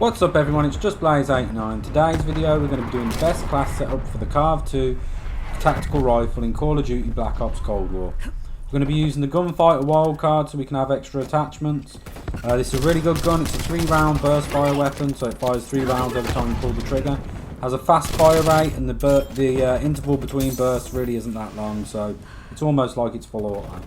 What's up everyone, it's just Blaze89. Today's video we're going to be doing the best class setup for the Carv 2 tactical rifle in Call of Duty Black Ops Cold War. We're going to be using the Gunfighter wildcard so we can have extra attachments. This is a really good gun. It's a 3-round burst fire weapon, so it fires 3 rounds every time you pull the trigger. Has a fast fire rate and the interval between bursts really isn't that long, so it's almost like it's full auto.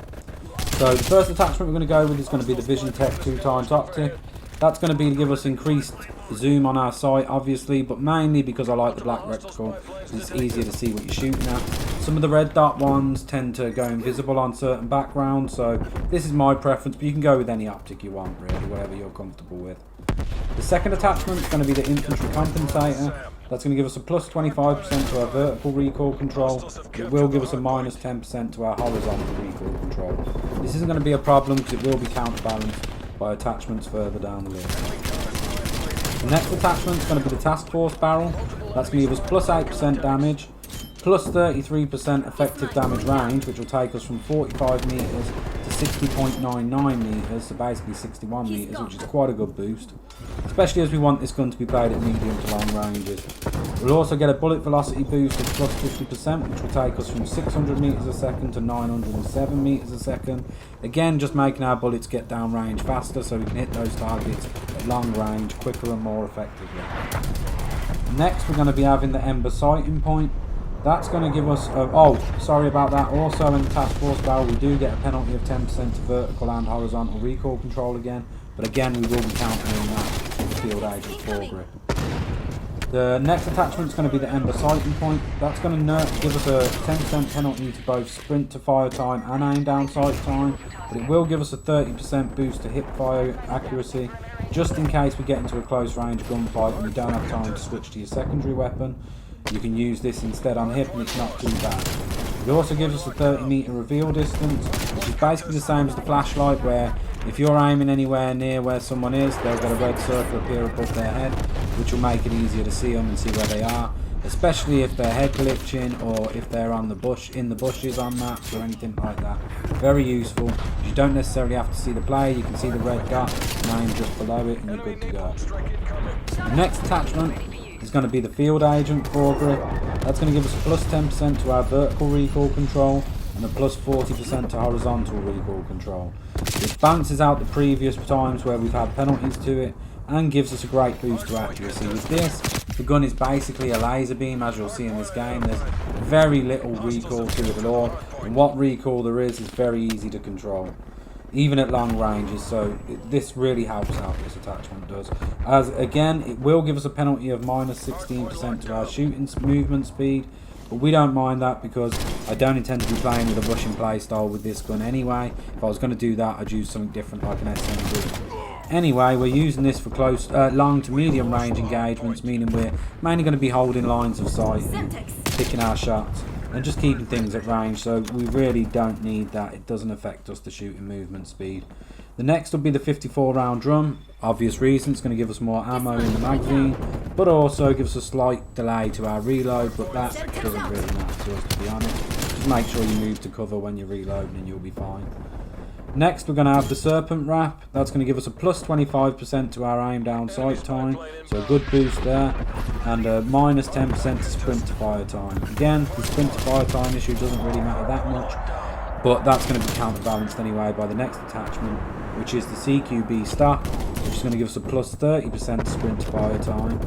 So the first attachment we're going to go with is going to be the Vision Tech 2x optic. That's going to be to give us increased zoom on our sight, obviously, but mainly because I like the black reticle. It's easier to see what you're shooting at. Some of the red dot ones tend to go invisible on certain backgrounds, so this is my preference, but you can go with any optic you want, really, whatever you're comfortable with. The second attachment is going to be the Infantry Compensator. That's going to give us a plus 25% to our vertical recoil control. It will give us a minus 10% to our horizontal recoil control. This isn't going to be a problem because it will be counterbalanced by attachments further down the list. The next attachment is going to be the Task Force barrel. That's going to give us plus 8% damage, plus 33% effective damage range, which will take us from 45 meters to 60.99 meters, so basically 61 meters, which is quite a good boost, especially as we want this gun to be played at medium to long ranges. We'll also get a bullet velocity boost of plus 50%, which will take us from 600 meters a second to 907 meters a second. Again, just making our bullets get down range faster so we can hit those targets at long range quicker and more effectively. Next, we're going to be having the Ember Sighting point. That's going to give us, sorry about that, also in the Task Force barrel we do get a penalty of 10% to vertical and horizontal recoil control again, but again we will be countering that with the Field Agent Foregrip. The next attachment is going to be the Ember Sighting point. That's going to give us a 10% penalty to both sprint to fire time and aim down sight time, but it will give us a 30% boost to hip fire accuracy, just in case we get into a close range gunfight and we don't have time to switch to your secondary weapon. You can use this instead on hip and it's not too bad. It also gives us a 30 meter reveal distance, which is basically the same as the flashlight, where if you're aiming anywhere near where someone is, they'll get a red circle appear above their head, which will make it easier to see them and see where they are, especially if they're head glitching or if they're on the in the bushes on maps or anything like that. Very useful. You don't necessarily have to see the player, you can see the red dot and aim just below it and you're good to go. The next attachment is going to be the Field Agent Foregrip. That's going to give us a plus 10% to our vertical recoil control and a plus 40% to horizontal recoil control. It balances out the previous times where we've had penalties to it and gives us a great boost to accuracy. With this, the gun is basically a laser beam, as you'll see in this game. There's very little recoil to it at all, and what recoil there is very easy to control, even at long ranges, so this really helps out, this attachment does. As again, it will give us a penalty of minus 16% to our shooting movement speed, but we don't mind that because I don't intend to be playing with a rushing play style with this gun anyway. If I was going to do that, I'd use something different like an SMG. Anyway, we're using this for long to medium range engagements, meaning we're mainly going to be holding lines of sight and picking our shots and just keeping things at range, so we really don't need that. It doesn't affect us, the shooting movement speed. The next will be the 54 round drum. Obvious reason, it's going to give us more ammo in the magazine, but also gives us a slight delay to our reload, but that doesn't really matter to us, to be honest. Just make sure you move to cover when you're reloading and you'll be fine. Next, we're going to have the Serpent Wrap. That's going to give us a plus 25% to our aim down sight time, so a good boost there, and a minus 10% to sprint to fire time. Again, the sprint to fire time issue doesn't really matter that much, but that's going to be counterbalanced anyway by the next attachment, which is the CQB Stock, which is going to give us a plus 30% sprint to fire time,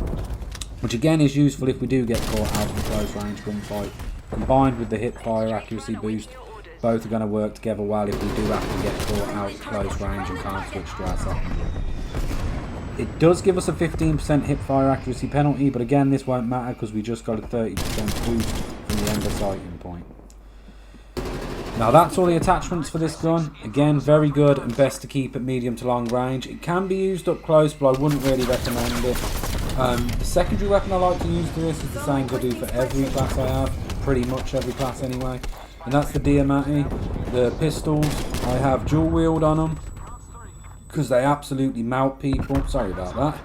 which again is useful if we do get caught out in a close range gunfight. Combined with the hip fire accuracy boost, both are going to work together well if we do have to get caught out at close range and can't switch to our secondary. It does give us a 15% hip fire accuracy penalty, but again this won't matter because we just got a 30% boost from the Ember Sighting point. Now that's all the attachments for this gun. Again, very good and best to keep at medium to long range. It can be used up close, but I wouldn't really recommend it. The secondary weapon I like to use to this is the same as I do for every class I have, pretty much every class anyway, and that's the Diamante. The pistols, I have dual wield on them because they absolutely melt people. Sorry about that.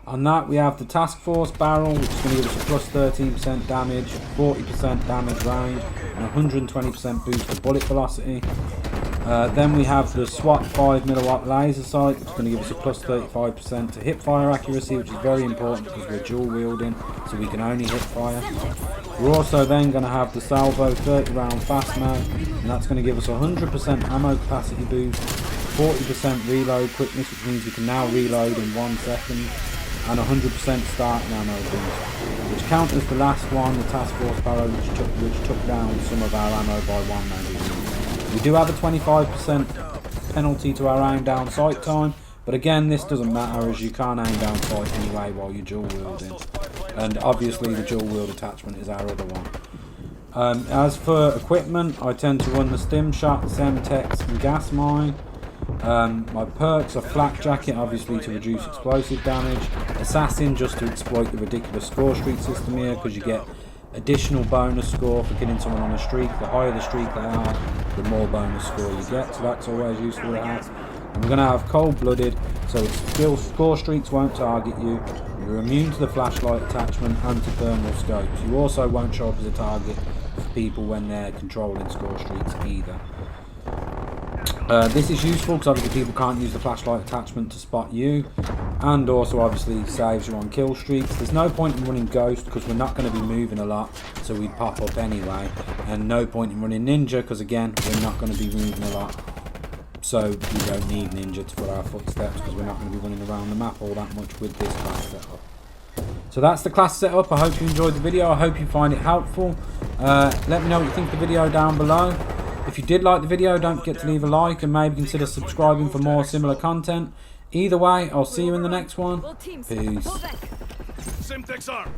On that we have the Task Force barrel, which is going to give us a plus 13% damage, 40% damage range, and 120% boost to bullet velocity. Then we have the SWAT 5mm laser sight, which is going to give us a plus 35% to hip fire accuracy, which is very important because we're dual wielding, so we can only hip fire. We're also then going to have the salvo 30 round fast mag, and that's going to give us 100% ammo capacity boost, 40% reload quickness, which means we can now reload in 1 second, and 100% starting ammo boost, which counters the last one, the task force barrel, which took down some of our ammo by 1 magazine. We do have a 25% penalty to our aim down sight time, but again this doesn't matter as you can't aim down sight anyway while you're dual wielding, and obviously the dual wield attachment is our other one. As for equipment, I tend to run the stim shot, semtex and gas mine. My perks are flak jacket, obviously to reduce explosive damage, assassin just to exploit the ridiculous score streak system here because you get additional bonus score for killing someone on a streak. The higher the streak they are, the more bonus score you get, so that's always useful to have. And we're going to have cold-blooded, so its score streaks won't target you. You're immune to the flashlight attachment and to thermal scopes. You also won't show up as a target for people when they're controlling score streaks either. This is useful because obviously people can't use the flashlight attachment to spot you, and also obviously saves you on kill streaks. There's no point in running Ghost because we're not going to be moving a lot, so we'd pop up anyway, and no point in running Ninja because again we're not going to be moving a lot, so we don't need Ninja to put our footsteps because we're not going to be running around the map all that much with this class setup. So that's the class setup. I hope you enjoyed the video. I hope you find it helpful. Let me know what you think of the video down below. If you did like the video, don't forget to leave a like and maybe consider subscribing for more similar content. Either way, I'll see you in the next one. Peace. Semtex arm.